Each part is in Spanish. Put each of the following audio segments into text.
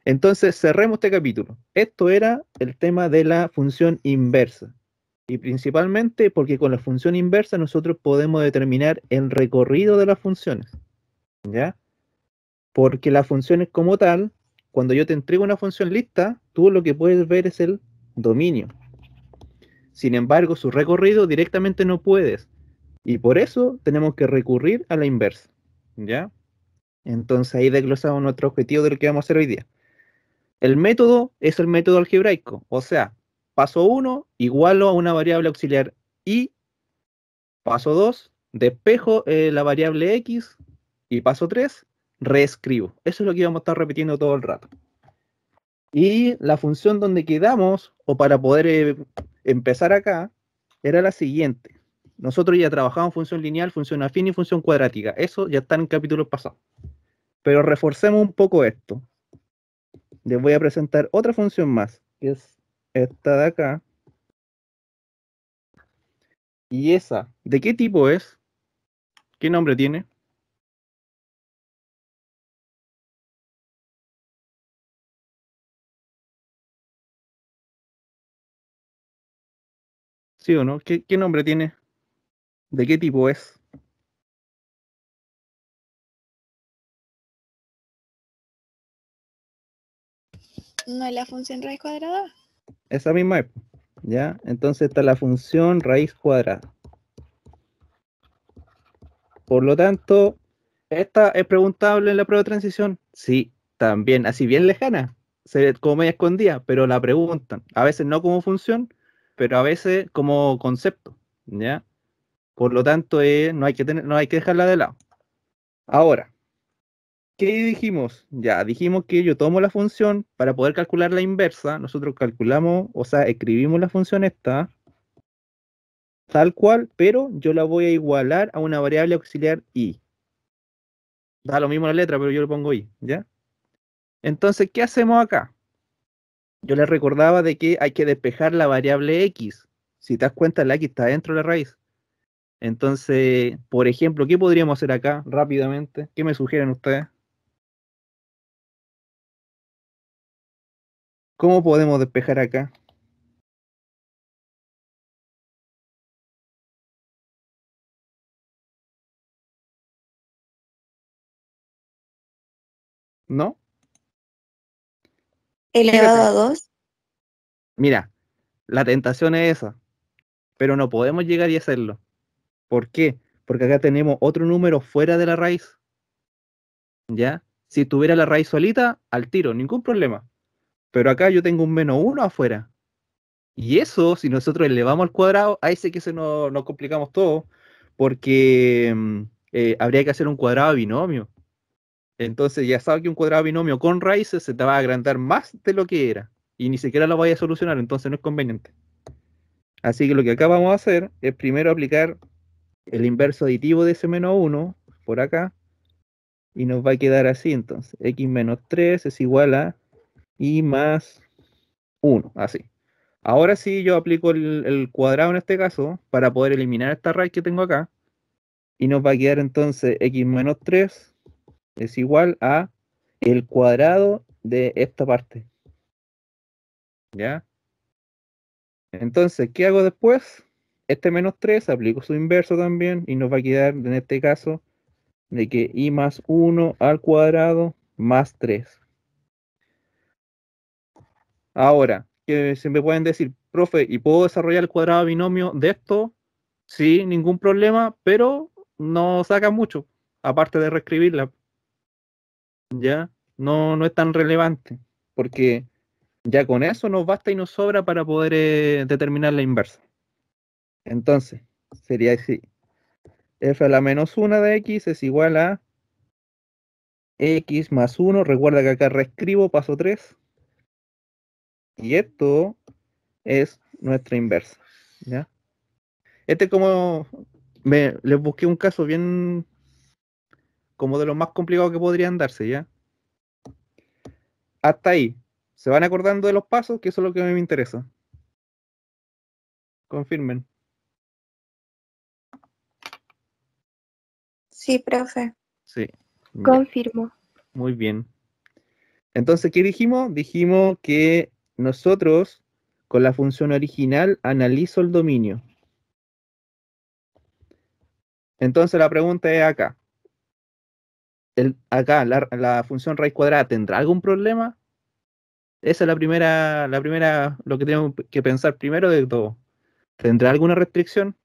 Entonces, cerremos este capítulo. Esto era el tema de la función inversa. Y principalmente porque con la función inversa nosotros podemos determinar el recorrido de las funciones. ¿Ya? Porque las funciones como tal, cuando yo te entrego una función lista, tú lo que puedes ver es el dominio. Sin embargo, su recorrido directamente no puedes. Y por eso tenemos que recurrir a la inversa. ¿Ya? Entonces ahí desglosamos nuestro objetivo de lo que vamos a hacer hoy día. El método es el método algebraico, o sea, paso 1, igualo a una variable auxiliar y, paso 2, despejo la variable x, y paso 3, reescribo. Eso es lo que vamos a estar repitiendo todo el rato. Y la función donde quedamos, o para poder empezar acá, era la siguiente. Nosotros ya trabajamos función lineal, función afín y función cuadrática. Eso ya está en capítulos pasados. Pero reforcemos un poco esto. Les voy a presentar otra función más, que es esta de acá. ¿Y esa de qué tipo es? ¿Qué nombre tiene? ¿Sí o no? ¿Qué nombre tiene? ¿De qué tipo es? ¿No es la función raíz cuadrada? Esa misma es. ¿Ya? Entonces está la función raíz cuadrada. Por lo tanto, ¿esta es preguntable en la prueba de transición? Sí, también, así bien lejana, se ve como media escondida, pero la preguntan. A veces no como función, pero a veces como concepto, ¿ya? Por lo tanto, no hay que dejarla de lado. Ahora, ¿qué dijimos? Ya, dijimos que yo tomo la función para poder calcular la inversa. Nosotros calculamos, o sea, escribimos la función esta, tal cual, pero yo la voy a igualar a una variable auxiliar i. Da lo mismo la letra, pero yo le pongo i, ¿ya? Entonces, ¿qué hacemos acá? Yo les recordaba de que hay que despejar la variable x. Si te das cuenta, la x está dentro de la raíz. Entonces, por ejemplo, ¿qué podríamos hacer acá rápidamente? ¿Qué me sugieren ustedes? ¿Cómo podemos despejar acá? ¿No? Elevado Fíjate, a 2. mira, la tentación es esa, pero no podemos llegar y hacerlo. ¿Por qué? Porque acá tenemos otro número fuera de la raíz, ¿ya? Si tuviera la raíz solita, al tiro, ningún problema. Pero acá yo tengo un -1 afuera. Y eso, si nosotros elevamos al cuadrado, ahí sí que nos complicamos todo, porque habría que hacer un cuadrado binomio. Entonces ya sabes que un cuadrado binomio con raíces se te va a agrandar más de lo que era. Y ni siquiera lo vaya a solucionar, entonces no es conveniente. Así que lo que acá vamos a hacer es primero aplicar el inverso aditivo de ese -1 por acá. Y nos va a quedar así entonces. X menos 3 es igual a y más 1, así. Ahora sí yo aplico el cuadrado en este caso para poder eliminar esta raíz que tengo acá. Y nos va a quedar entonces x menos 3 es igual a el cuadrado de esta parte. ¿Ya? Entonces, ¿qué hago después? Este menos 3 aplico su inverso también y nos va a quedar en este caso de que y más 1 al cuadrado más 3. Ahora, que se me pueden decir, profe, ¿y puedo desarrollar el cuadrado binomio de esto? Sí, ningún problema, pero no saca mucho, aparte de reescribirla, ¿ya? No es tan relevante, porque ya con eso nos basta y nos sobra para poder determinar la inversa. Entonces, sería así, f a la -1 de x es igual a x más 1, recuerda que acá reescribo, paso 3, y esto es nuestra inversa, ¿ya? Este como les busqué un caso bien como de los más complicados que podrían darse, ¿ya? Hasta ahí. ¿Se van acordando de los pasos? Que eso es lo que a mí me interesa. Confirmen. Sí, profe. Sí, ya, Confirmo. muy bien. Entonces, ¿qué dijimos? Dijimos que nosotros, con la función original, analizo el dominio. Entonces, la pregunta es acá. Acá, la función raíz cuadrada, ¿tendrá algún problema? Esa es lo que tenemos que pensar primero de todo. ¿Tendrá alguna restricción?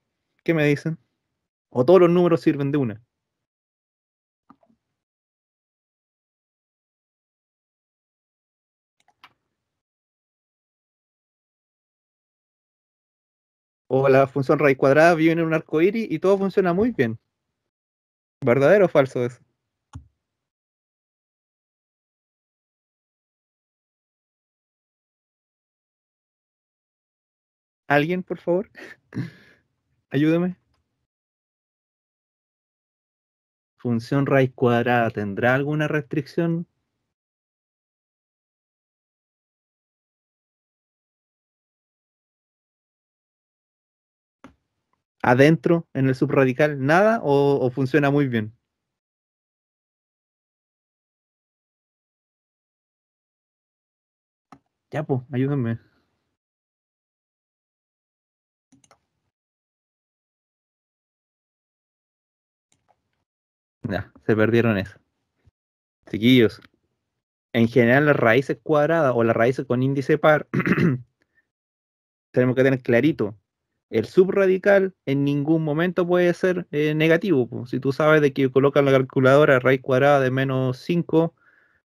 ¿Qué me dicen? ¿O todos los números sirven de una? ¿O la función raíz cuadrada vive en un arco iris y todo funciona muy bien? ¿Verdadero o falso eso? ¿Alguien, por favor? Ayúdame. Función raíz cuadrada, ¿tendrá alguna restricción? ¿Adentro, en el subradical, nada o funciona muy bien? Ya, pues, ayúdenme. Ya, se perdieron eso. Chiquillos, en general las raíces cuadradas o las raíces con índice par, tenemos que tener clarito. El subradical en ningún momento puede ser negativo, po. Si tú sabes de que colocas en la calculadora raíz cuadrada de -5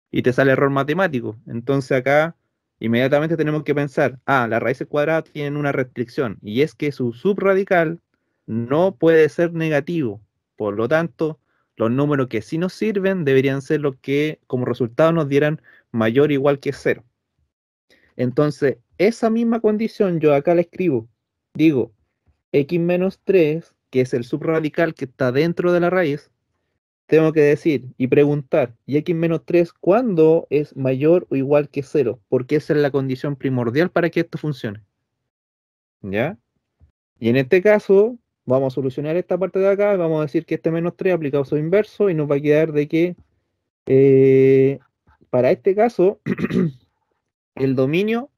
y te sale error matemático. Entonces acá inmediatamente tenemos que pensar, las raíces cuadradas tienen una restricción y es que su subradical no puede ser negativo. Por lo tanto, los números que sí nos sirven deberían ser los que como resultado nos dieran mayor o igual que cero. Entonces, esa misma condición yo acá la escribo. Digo, x menos 3, que es el subradical que está dentro de la raíz, tengo que decir y preguntar, ¿y x menos 3 cuándo es mayor o igual que cero? Porque esa es la condición primordial para que esto funcione. ¿Ya? Y en este caso, vamos a solucionar esta parte de acá, vamos a decir que este menos 3 aplicado a su inverso y nos va a quedar de que eh, para este caso, el dominio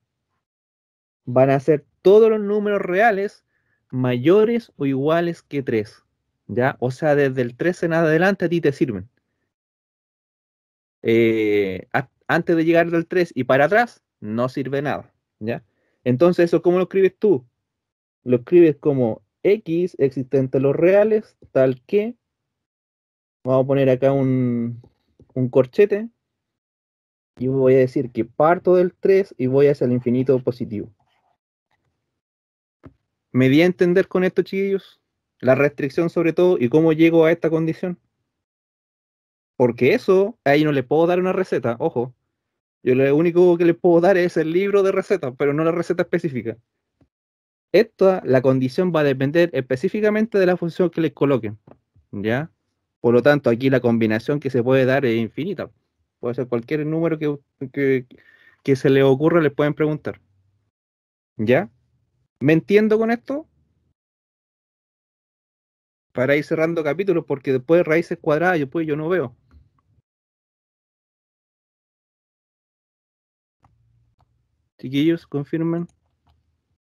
van a ser todos los números reales mayores o iguales que 3. ¿Ya? O sea, desde el 3 en adelante a ti te sirven. Antes de llegar del 3 y para atrás, no sirve nada, ¿ya? Entonces, ¿eso cómo lo escribes tú? Lo escribes como x existente en los reales, tal que, vamos a poner acá un corchete, y voy a decir que parto del 3 y voy hacia el infinito positivo. ¿Me di a entender con esto, chiquillos? La restricción sobre todo y cómo llego a esta condición. Porque eso, ahí no le puedo dar una receta, ojo. Yo lo único que les puedo dar es el libro de recetas, pero no la receta específica. La condición va a depender específicamente de la función que les coloquen, ¿ya? Por lo tanto, aquí la combinación que se puede dar es infinita. Puede ser cualquier número que, que se les ocurra, les pueden preguntar, ¿ya? ¿Me entiendo con esto? Para ir cerrando capítulos, porque después raíces cuadradas, después yo no veo. Chiquillos, confirmen.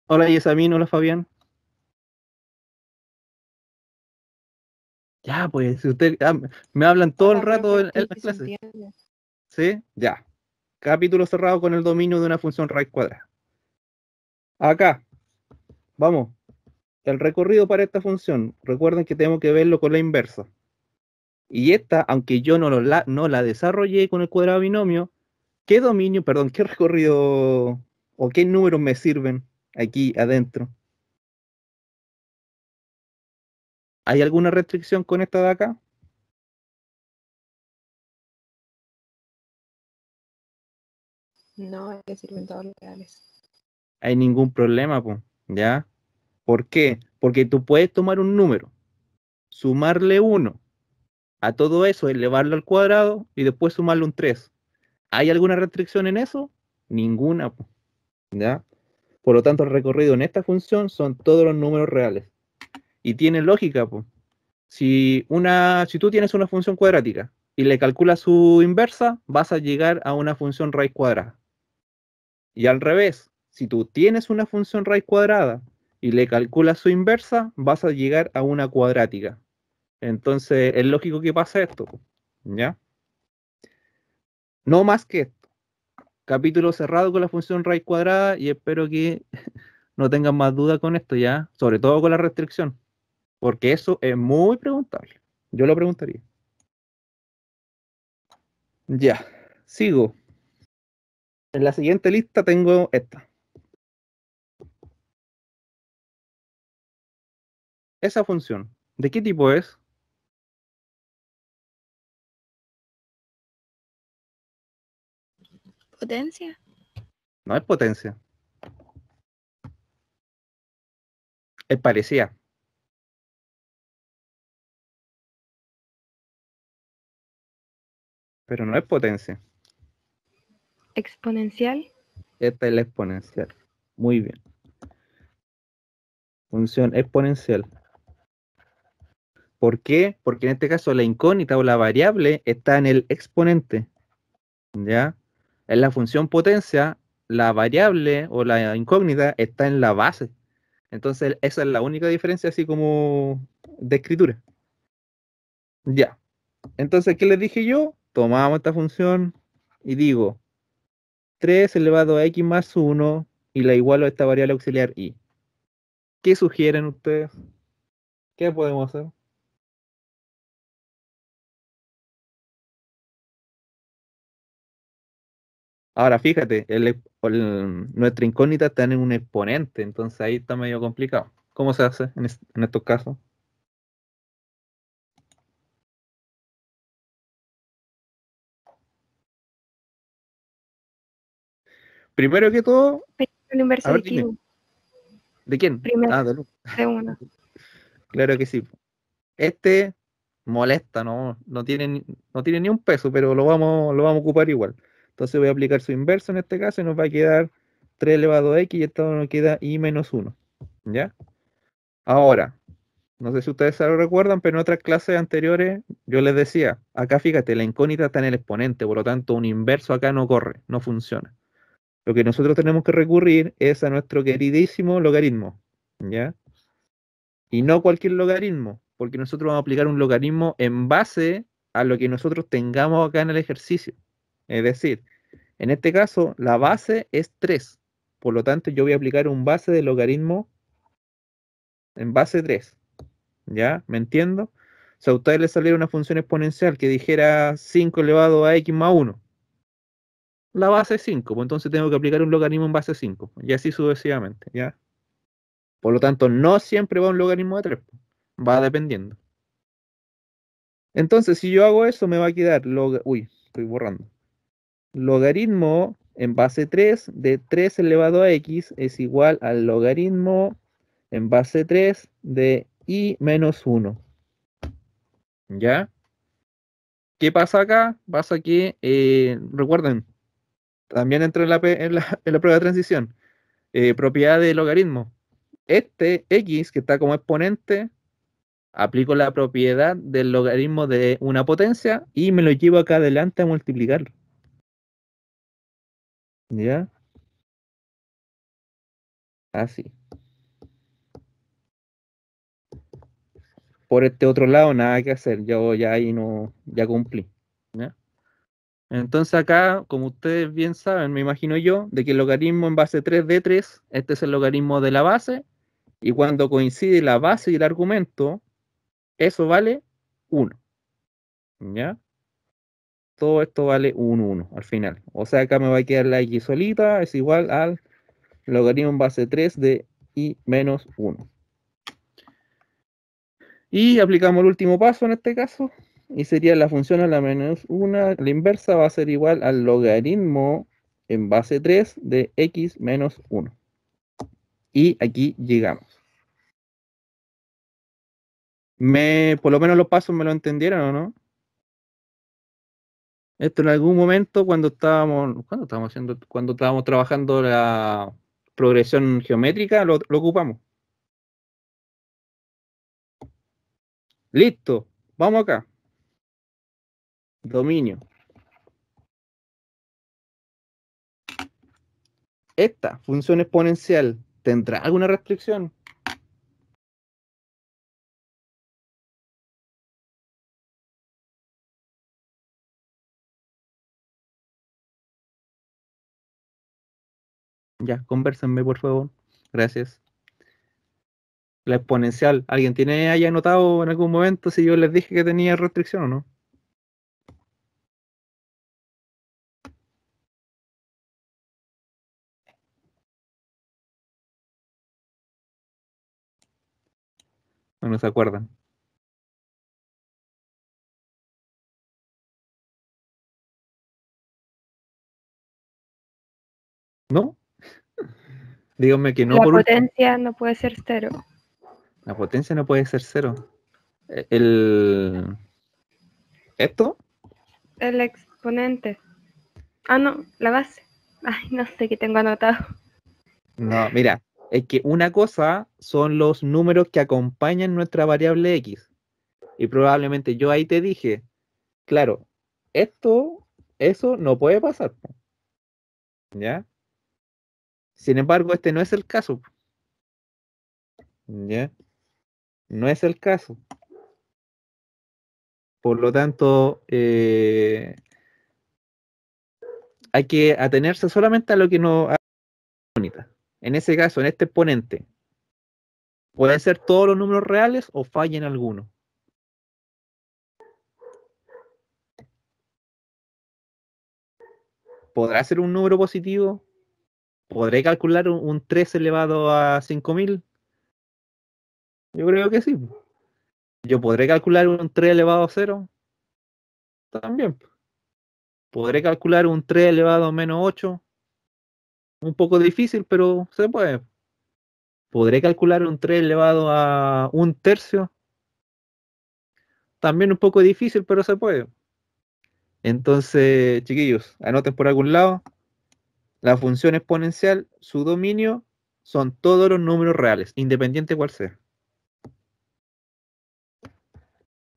Hola Yesamín, hola Fabián. Ya, pues, si ustedes me hablan todo el Hola, rato profe, en sí, las se clases. entiende. ¿Sí? Ya. Capítulo cerrado con el dominio de una función raíz cuadrada. Acá, vamos. El recorrido para esta función, recuerden que tenemos que verlo con la inversa. Y esta, aunque yo no la desarrollé con el cuadrado binomio, ¿qué dominio, perdón, qué recorrido o qué números me sirven aquí adentro? ¿Hay alguna restricción con esta de acá? No, le sirven todos los reales. Hay ningún problema, pues, ¿ya? ¿Por qué? Porque tú puedes tomar un número, sumarle 1, a todo eso elevarlo al cuadrado y después sumarle un 3. ¿Hay alguna restricción en eso? Ninguna, po, ¿ya? Por lo tanto, el recorrido en esta función son todos los números reales. Y tiene lógica, po. Si tú tienes una función cuadrática y le calculas su inversa, vas a llegar a una función raíz cuadrada. Y al revés, si tú tienes una función raíz cuadrada y le calculas su inversa, vas a llegar a una cuadrática. Entonces, es lógico que pase esto, ¿ya? No más que esto. Capítulo cerrado con la función raíz cuadrada y espero que no tengan más dudas con esto, ¿ya? Sobre todo con la restricción, porque eso es muy preguntable. Yo lo preguntaría. Ya, sigo. En la siguiente lista tengo esta. Esa función, ¿de qué tipo es? Potencia. No es potencia, es parecida, pero no es potencia. Exponencial. Esta es la exponencial. Muy bien. Función exponencial. ¿Por qué? Porque en este caso la incógnita o la variable está en el exponente, ¿ya? En la función potencia, la variable o la incógnita está en la base. Entonces, esa es la única diferencia así como de escritura. Ya. Entonces, ¿qué les dije yo? Tomamos esta función y digo 3 elevado a x más 1 y la igualo a esta variable auxiliar y. ¿Qué sugieren ustedes? ¿Qué podemos hacer? Ahora, fíjate, nuestra incógnita está en un exponente, entonces ahí está medio complicado. ¿Cómo se hace en estos casos? Primero que todo, El inverso a ver, de dime, Q. ¿de quién? Primero Ah, de Lu. de uno. Claro que sí. Este molesta, ¿no? No tiene ni un peso, pero lo vamos a ocupar igual. Entonces voy a aplicar su inverso en este caso y nos va a quedar 3 elevado a x y esto nos queda y menos 1. ¿Ya? Ahora, no sé si ustedes se lo recuerdan, pero en otras clases anteriores yo les decía, acá fíjate, la incógnita está en el exponente, por lo tanto un inverso acá no corre, no funciona. Lo que nosotros tenemos que recurrir es a nuestro queridísimo logaritmo, ¿ya? Y no cualquier logaritmo, porque nosotros vamos a aplicar un logaritmo en base a lo que nosotros tengamos acá en el ejercicio. Es decir, en este caso la base es 3, por lo tanto yo voy a aplicar un base de logaritmo en base 3. ¿Ya? ¿Me entiendo? O sea, a ustedes les saliera una función exponencial que dijera 5 elevado a x más 1. La base es 5, pues entonces tengo que aplicar un logaritmo en base 5, y así sucesivamente, ¿ya? Por lo tanto, no siempre va un logaritmo de 3, va dependiendo. Entonces, si yo hago eso, me va a quedar, uy, estoy borrando. Logaritmo en base 3 de 3 elevado a x es igual al logaritmo en base 3 de y menos 1, ¿ya? ¿Qué pasa acá? Pasa que, recuerden, también entra en la prueba de transición, propiedad de logaritmo. Este x, que está como exponente, aplico la propiedad del logaritmo de una potencia y me lo llevo acá adelante a multiplicarlo. ¿Ya? Así. Por este otro lado, nada que hacer. Yo ya ahí no, ya cumplí. ¿Ya? Entonces acá, como ustedes bien saben, me imagino yo, de que el logaritmo en base 3 de 3, este es el logaritmo de la base, y cuando coincide la base y el argumento, eso vale 1. ¿Ya? Todo esto vale 1 al final. O sea, acá me va a quedar la x solita, es igual al logaritmo en base 3 de y menos 1. Y aplicamos el último paso en este caso, y sería la función a la menos 1, la inversa va a ser igual al logaritmo en base 3 de x menos 1. Y aquí llegamos. Por lo menos los pasos me lo entendieron, ¿o no? Esto en algún momento cuando estábamos trabajando la progresión geométrica, lo ocupamos. Listo, vamos acá. Dominio. Esta función exponencial, ¿tendrá alguna restricción? Ya, convérsenme, por favor. Gracias. La exponencial, ¿alguien tiene ahí anotado en algún momento si yo les dije que tenía restricción o no? No se acuerdan. ¿No? Díganme que no La por último. potencia no puede ser 0. La potencia no puede ser cero. El... ¿Esto? El exponente. Ah, no, la base. Ay, no sé qué tengo anotado. No, mira, es que una cosa son los números que acompañan nuestra variable x. Y probablemente yo ahí te dije, claro, eso no puede pasar, po, ¿ya? Sin embargo, este no es el caso, ¿ya? No es el caso. Por lo tanto, hay que atenerse solamente a lo que nos bonita. En ese caso, en este exponente, pueden ser todos los números reales o fallen algunos. ¿Podrá ser un número positivo? ¿Podré calcular un 3 elevado a 5000? Yo creo que sí. ¿Yo podré calcular un 3 elevado a 0? También. ¿Podré calcular un 3 elevado a menos 8? Un poco difícil, pero se puede. ¿Podré calcular un 3 elevado a un tercio? También un poco difícil, pero se puede. Entonces, chiquillos, anoten por algún lado. La función exponencial, su dominio, son todos los números reales, independiente cuál sea.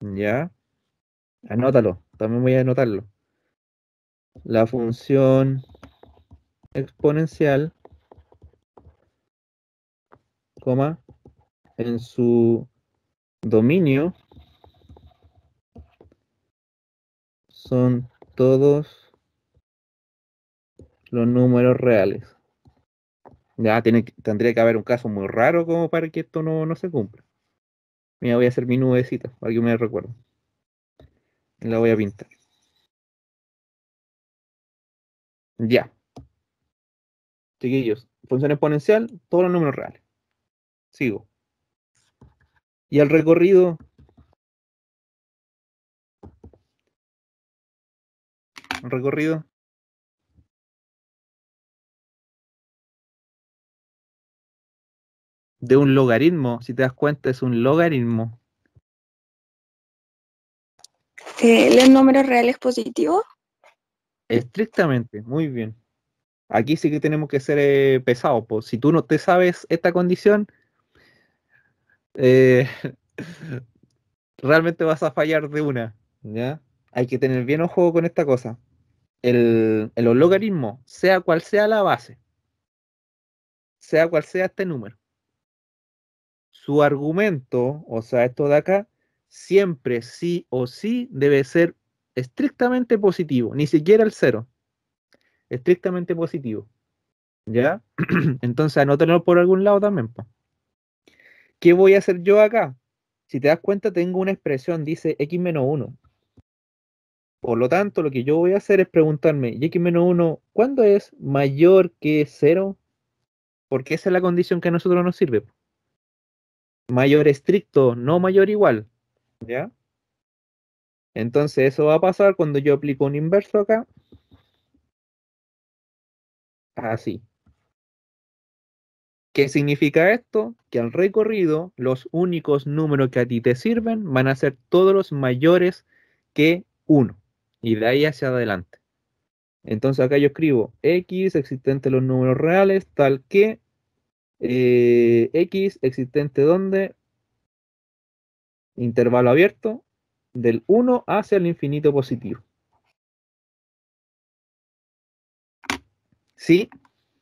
¿Ya? Anótalo, también voy a anotarlo. La función exponencial, coma, en su dominio son todos los números reales. Ya tendría que haber un caso muy raro como para que esto no se cumpla. Mira, voy a hacer mi nubecita para que me recuerde. La voy a pintar. Ya, chiquillos. Función exponencial, todos los números reales. Sigo. Y el recorrido de un logaritmo, si te das cuenta, es un logaritmo. ¿Los números reales positivos? Estrictamente, muy bien. Aquí sí que tenemos que ser pesados, pues. Si tú no te sabes esta condición, eh, realmente vas a fallar de una, ¿ya? Hay que tener bien ojo con esta cosa. El logaritmo, sea cual sea la base, sea cual sea este número, su argumento, o sea, esto de acá, siempre sí o sí debe ser estrictamente positivo, ni siquiera el cero, estrictamente positivo, ¿ya? Entonces anótenlo por algún lado también, po. ¿Qué voy a hacer yo acá? Si te das cuenta, tengo una expresión, dice x menos 1. Por lo tanto, lo que yo voy a hacer es preguntarme, ¿y x menos 1 cuándo es mayor que cero? Porque esa es la condición que a nosotros nos sirve. Mayor estricto, no mayor igual, ¿ya? Entonces eso va a pasar cuando yo aplico un inverso acá, así. ¿Qué significa esto? Que al recorrido los únicos números que a ti te sirven van a ser todos los mayores que 1 y de ahí hacia adelante. Entonces acá yo escribo x existente en los números reales tal que x existente donde intervalo abierto del 1 hacia el infinito positivo. ¿Sí?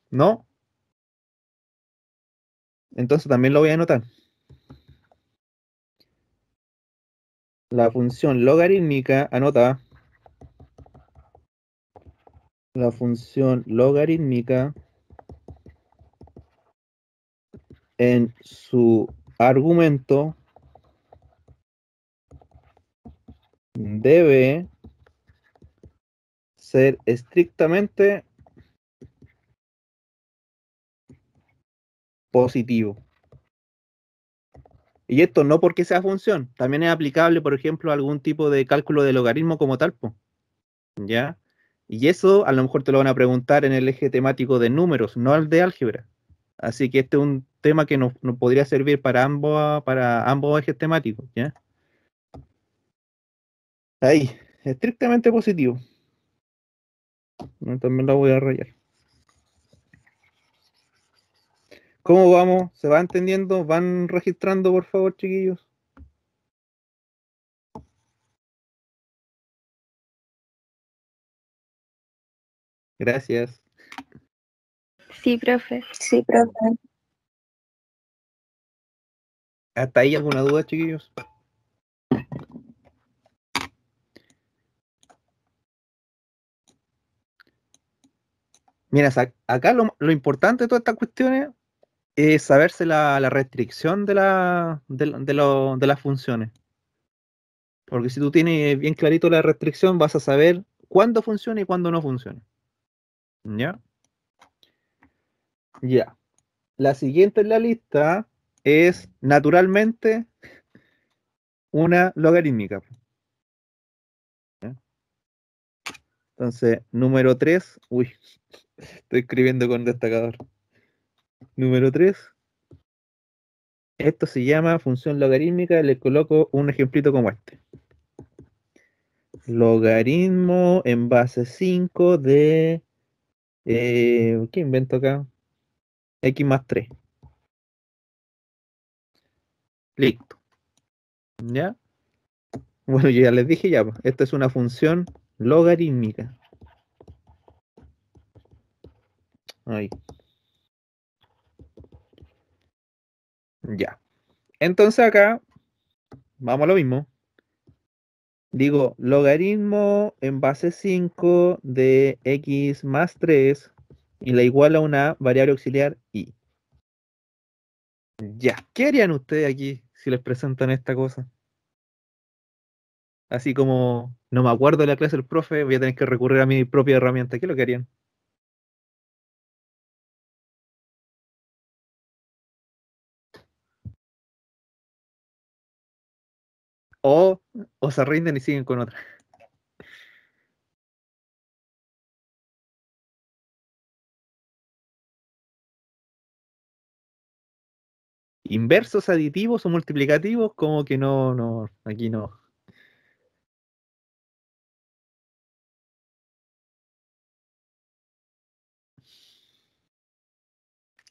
¿No? Entonces también lo voy a anotar. La función logarítmica, anota, la función logarítmica en su argumento debe ser estrictamente positivo. Y esto no porque sea función, también es aplicable, por ejemplo, a algún tipo de cálculo de logaritmo como tal, po, ¿ya? Y eso a lo mejor te lo van a preguntar en el eje temático de números, no el de álgebra. Así que este es un tema que nos podría servir para ambos ejes temáticos, ¿ya? Ahí, estrictamente positivo. También lo voy a rayar. ¿Cómo vamos? ¿Se va entendiendo? ¿Van registrando, por favor, chiquillos? Gracias. Sí, profe. Sí, profe. ¿Hasta ahí alguna duda, chiquillos? Mira, acá lo importante de todas estas cuestiones es saberse la restricción de las funciones. Porque si tú tienes bien clarito la restricción, vas a saber cuándo funciona y cuándo no funciona. ¿Ya? Ya. La siguiente en la lista es naturalmente una logarítmica. ¿Ya? Entonces, número 3, uy, estoy escribiendo con destacador. Número 3, esto se llama función logarítmica, le coloco un ejemplito como este. Logaritmo en base 5 de, ¿qué invento acá? X más 3. Listo. ¿Ya? Bueno, yo ya les dije ya, pues, esta es una función logarítmica. Ahí, ya. Entonces acá, vamos a lo mismo. Digo, logaritmo en base 5 de x más 3 y la igual a una variable auxiliar y. Ya, ¿qué harían ustedes aquí si les presentan esta cosa? Así como no me acuerdo de la clase del profe, voy a tener que recurrir a mi propia herramienta. ¿Qué es lo que harían? O, o se rinden y siguen con otra. Inversos, aditivos o multiplicativos, como que no, aquí no.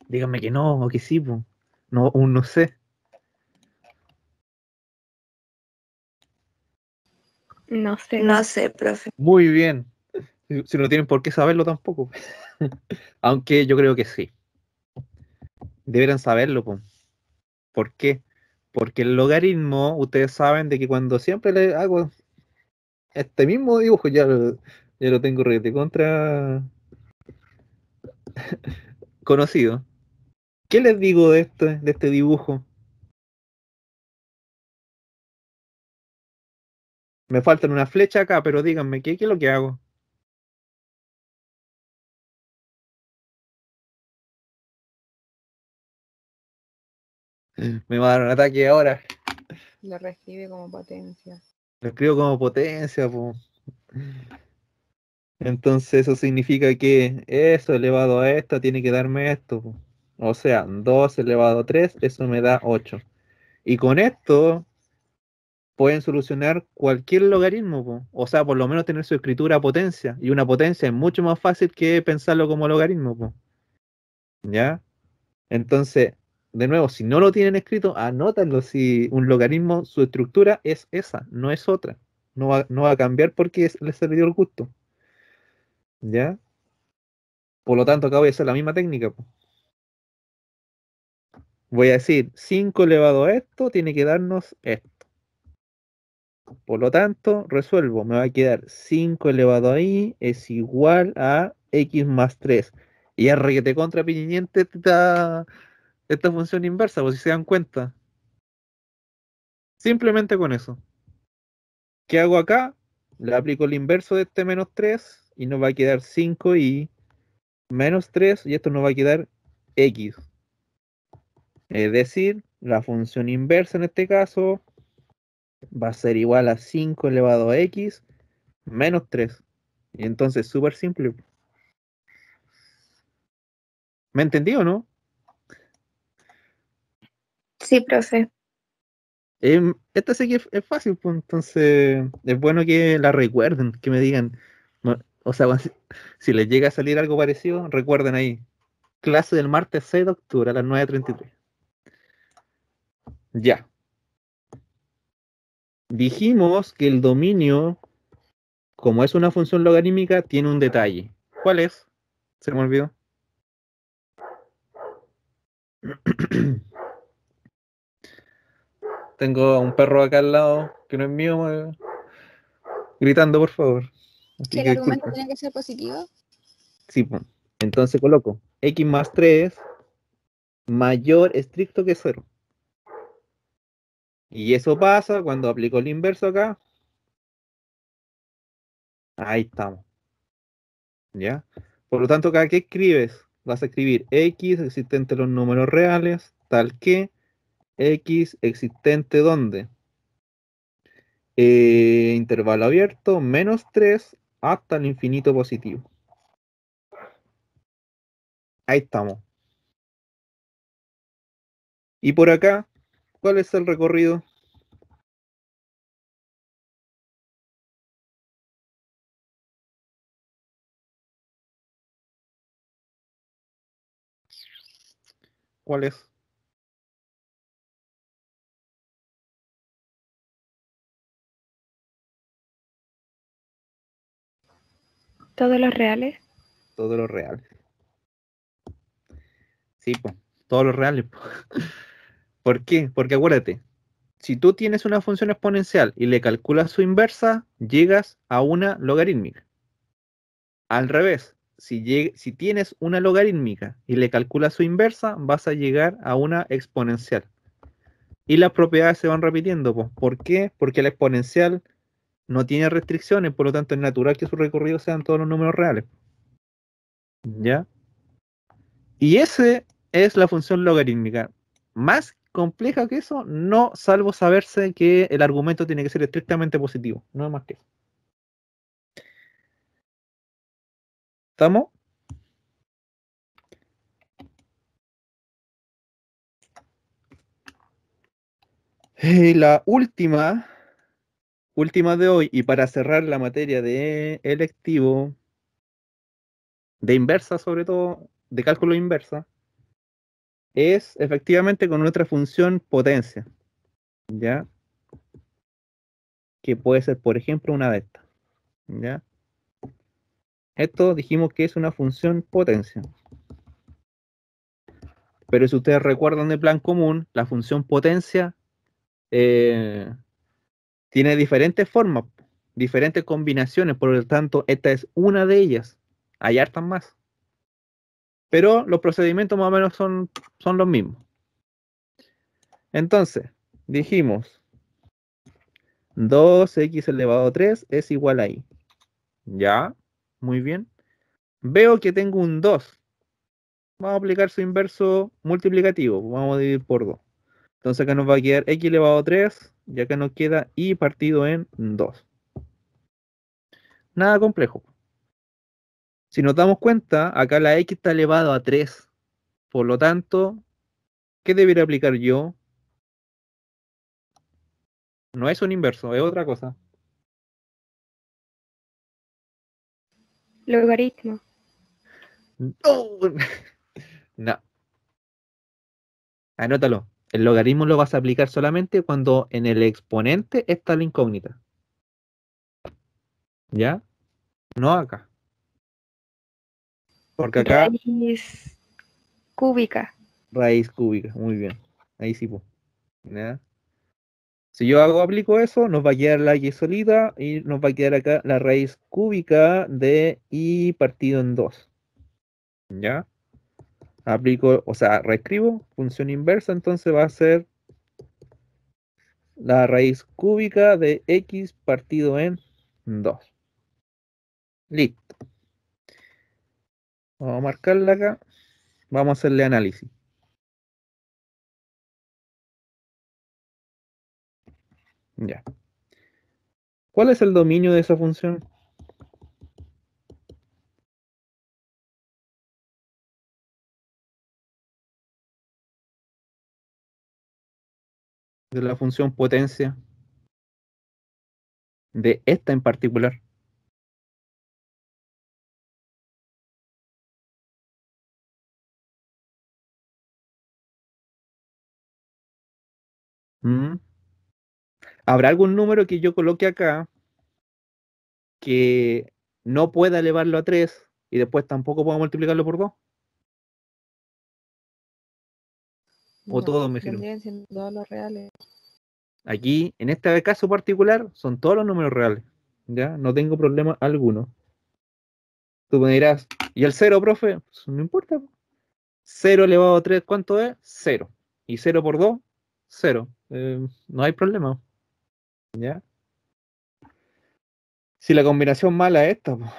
Díganme que no, o que sí, po. No, aún no sé. No sé. No sé, profe. Muy bien. Si no tienen por qué saberlo tampoco. Aunque yo creo que sí. Deberían saberlo, po. ¿Por qué? Porque el logaritmo, ustedes saben de que cuando siempre le hago este mismo dibujo, ya lo tengo de contra conocido. ¿Qué les digo de este dibujo? Me faltan una flecha acá, pero díganme, ¿qué es lo que hago? Me va a dar un ataque ahora. Lo reescribe como potencia. Lo escribo como potencia, po. Entonces eso significa que eso elevado a esta tiene que darme esto, po. O sea, 2 elevado a 3, eso me da 8. Y con esto pueden solucionar cualquier logaritmo, po. O sea, por lo menos tener su escritura a potencia. Y una potencia es mucho más fácil que pensarlo como logaritmo, po. ¿Ya? Entonces, de nuevo, si no lo tienen escrito, anótalo. Si un logaritmo, su estructura es esa, no es otra. No va a cambiar porque les salió el gusto. ¿Ya? Por lo tanto, acá voy a hacer la misma técnica, po. Voy a decir 5 elevado a esto tiene que darnos esto. Por lo tanto, resuelvo. Me va a quedar 5 elevado a i es igual a x más 3. Y es requete contra piñiente esta función inversa, pues si se dan cuenta. Simplemente con eso. ¿Qué hago acá? Le aplico el inverso de este menos 3 y nos va a quedar 5i menos 3 y esto nos va a quedar x. Es decir, la función inversa en este caso va a ser igual a 5 elevado a x menos 3. Y entonces súper simple. ¿Me entendí o no? Sí, profe. Esta sí que es fácil, pues, entonces es bueno que la recuerden, que me digan, o sea, si les llega a salir algo parecido, recuerden ahí, clase del martes 6 de octubre a las 9:33. Ya. Dijimos que el dominio, como es una función logarítmica, tiene un detalle. ¿Cuál es? Se me olvidó. Tengo a un perro acá al lado que no es mío, gritando, por favor. Así Que el que argumento disculpen. tiene que ser positivo. Sí, pues. Entonces coloco x más 3 mayor estricto que 0. Y eso pasa cuando aplico el inverso acá. Ahí estamos. ¿Ya? Por lo tanto, acá, ¿qué escribes? Vas a escribir x existente en los números reales, tal que x existente ¿dónde? Intervalo abierto, menos 3 hasta el infinito positivo. Ahí estamos. Y por acá, ¿cuál es el recorrido? ¿Cuál es? Todos los reales. Todos los reales. Sí, pues, todos los reales, po. ¿Por qué? Porque acuérdate, si tú tienes una función exponencial y le calculas su inversa, llegas a una logarítmica. Al revés, si tienes una logarítmica y le calculas su inversa, vas a llegar a una exponencial. Y las propiedades se van repitiendo, pues. ¿Por qué? Porque la exponencial no tiene restricciones, por lo tanto es natural que su recorrido sean todos los números reales. ¿Ya? Y esa es la función logarítmica. Más compleja que eso, no, salvo saberse que el argumento tiene que ser estrictamente positivo. No es más que eso. ¿Estamos? La última de hoy, y para cerrar la materia de electivo, de inversa sobre todo, de cálculo inversa, es efectivamente con nuestra función potencia, ¿ya? Que puede ser, por ejemplo, una de estas, ¿ya? Esto dijimos que es una función potencia. Pero si ustedes recuerdan de plan común, la función potencia eh, tiene diferentes formas, diferentes combinaciones, por lo tanto, esta es una de ellas. Hay hartas más. Pero los procedimientos más o menos son los mismos. Entonces, dijimos 2x elevado a 3 es igual a i. Ya, muy bien. Veo que tengo un 2. Vamos a aplicar su inverso multiplicativo. Vamos a dividir por 2. Entonces acá nos va a quedar x elevado a 3 y acá nos queda i partido en 2. Nada complejo. Si nos damos cuenta, acá la x está elevado a 3. Por lo tanto, ¿qué debería aplicar yo? No es un inverso, es otra cosa. Logaritmo. No, no. Anótalo. El logaritmo lo vas a aplicar solamente cuando en el exponente está la incógnita. ¿Ya? No acá. Porque acá, Raíz cúbica. raíz cúbica, muy bien. Ahí sí, pues. ¿Ya? Si yo aplico eso, nos va a quedar la y solita y nos va a quedar acá la raíz cúbica de y partido en 2. ¿Ya? Aplico, o sea, reescribo función inversa, entonces va a ser la raíz cúbica de x partido en 2. Listo. Vamos a marcarla acá. Vamos a hacerle análisis. Ya. ¿Cuál es el dominio de esa función? De la función potencia. De esta en particular. ¿Mm? ¿Habrá algún número que yo coloque acá que no pueda elevarlo a 3 y después tampoco pueda multiplicarlo por 2? ¿O No, todos me sirven? vendrían siendo todos los reales. Aquí, en este caso particular, son todos los números reales. ¿Ya? No tengo problema alguno. Tú me dirás, ¿y el 0, profe? Pues no importa. 0 elevado a 3, ¿cuánto es? 0. Y 0 por 2, 0. No hay problema. ¿Ya? Si la combinación mala es esta, pues,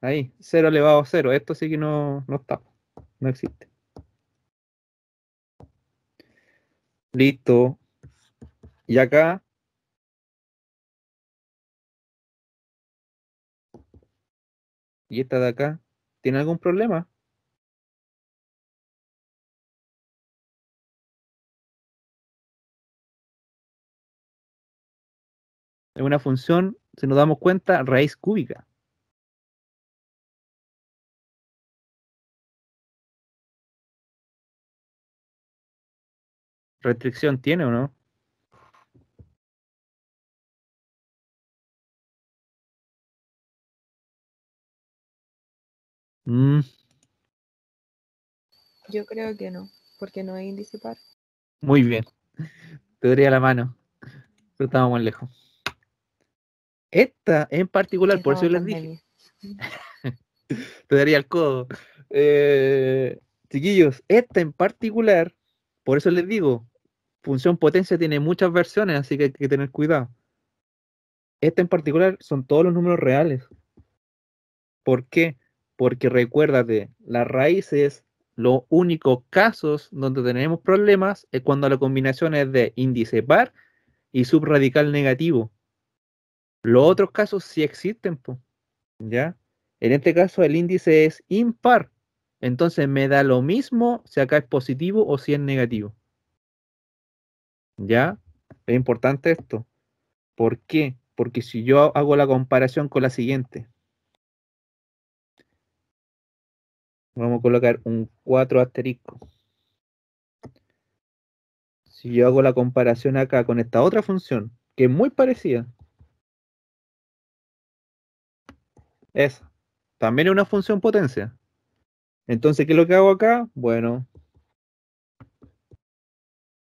ahí, 0 elevado a 0. Esto sí que no está. No existe. Listo. Y acá, y esta de acá, ¿tiene algún problema? Es una función, si nos damos cuenta, raíz cúbica. ¿Restricción tiene o no? Mm, Yo creo que no, porque no es índice par. muy bien. Te daría la mano, pero estamos muy lejos. Esta en particular, por eso yo Estamos les tan dije, genios. te daría el codo. Chiquillos, esta en particular, por eso les digo, función potencia tiene muchas versiones, así que hay que tener cuidado. Esta en particular son todos los números reales. ¿Por qué? Porque recuérdate, las raíces, los únicos casos donde tenemos problemas es cuando la combinación es de índice par y subradical negativo. Los otros casos sí existen, po, ¿ya? En este caso el índice es impar, entonces me da lo mismo si acá es positivo o si es negativo, ¿ya? Es importante esto. ¿Por qué? Porque si yo hago la comparación con la siguiente, vamos a colocar un 4 asterisco. Si yo hago la comparación acá con esta otra función, que es muy parecida, esa, también es una función potencia. Entonces, ¿qué es lo que hago acá? Bueno,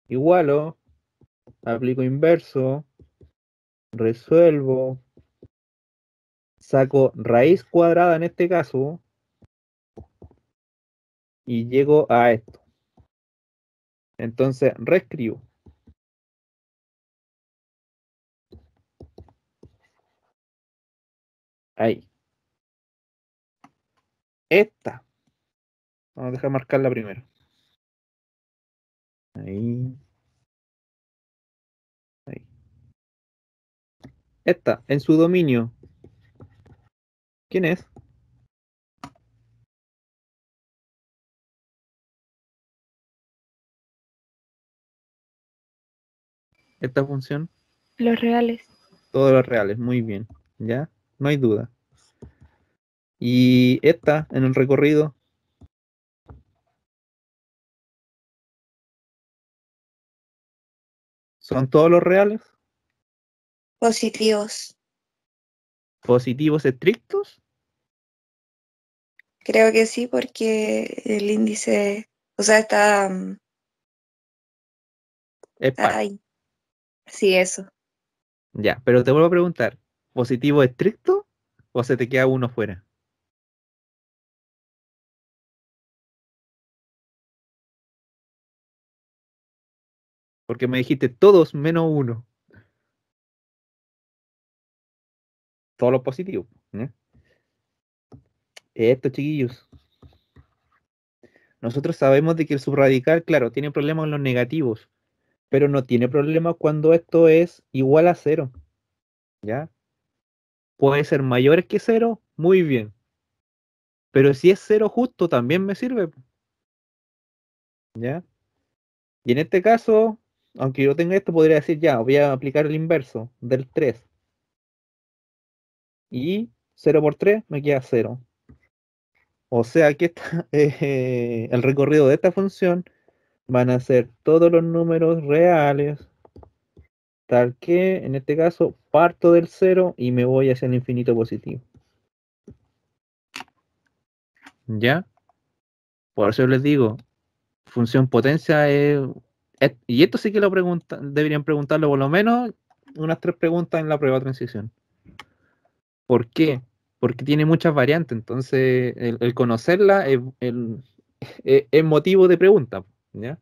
igualo, aplico inverso, resuelvo, saco raíz cuadrada en este caso y llego a esto. Entonces, reescribo. Ahí. Esta. Vamos a dejar marcarla primero. Ahí. Ahí. Esta, en su dominio. ¿Quién es? Esta función. Los reales. Todos los reales. Muy bien. ¿Ya? No hay duda. Y esta, en el recorrido. ¿Son todos los reales? Positivos. ¿Positivos estrictos? Creo que sí, porque el índice, o sea, está Es par. ahí. Sí, eso. Ya, pero te vuelvo a preguntar, ¿positivo estricto o se te queda uno fuera? Porque me dijiste todos menos uno, todos los positivos. ¿Eh? Esto, chiquillos. Nosotros sabemos de que el subradical, claro, tiene problemas con los negativos, pero no tiene problemas cuando esto es igual a cero, ¿ya? Puede ser mayor que cero, muy bien. Pero si es cero justo, también me sirve, ¿ya? Y en este caso, aunque yo tenga esto, podría decir ya, voy a aplicar el inverso del 3. Y 0 por 3 me queda cero. O sea que el recorrido de esta función van a ser todos los números reales, tal que en este caso parto del cero y me voy hacia el infinito positivo. ¿Ya? Por eso les digo, función potencia y esto sí que lo deberían preguntarlo por lo menos unas 3 preguntas en la prueba de transición. ¿Por qué? Porque tiene muchas variantes, entonces el conocerla es motivo de pregunta, ¿ya?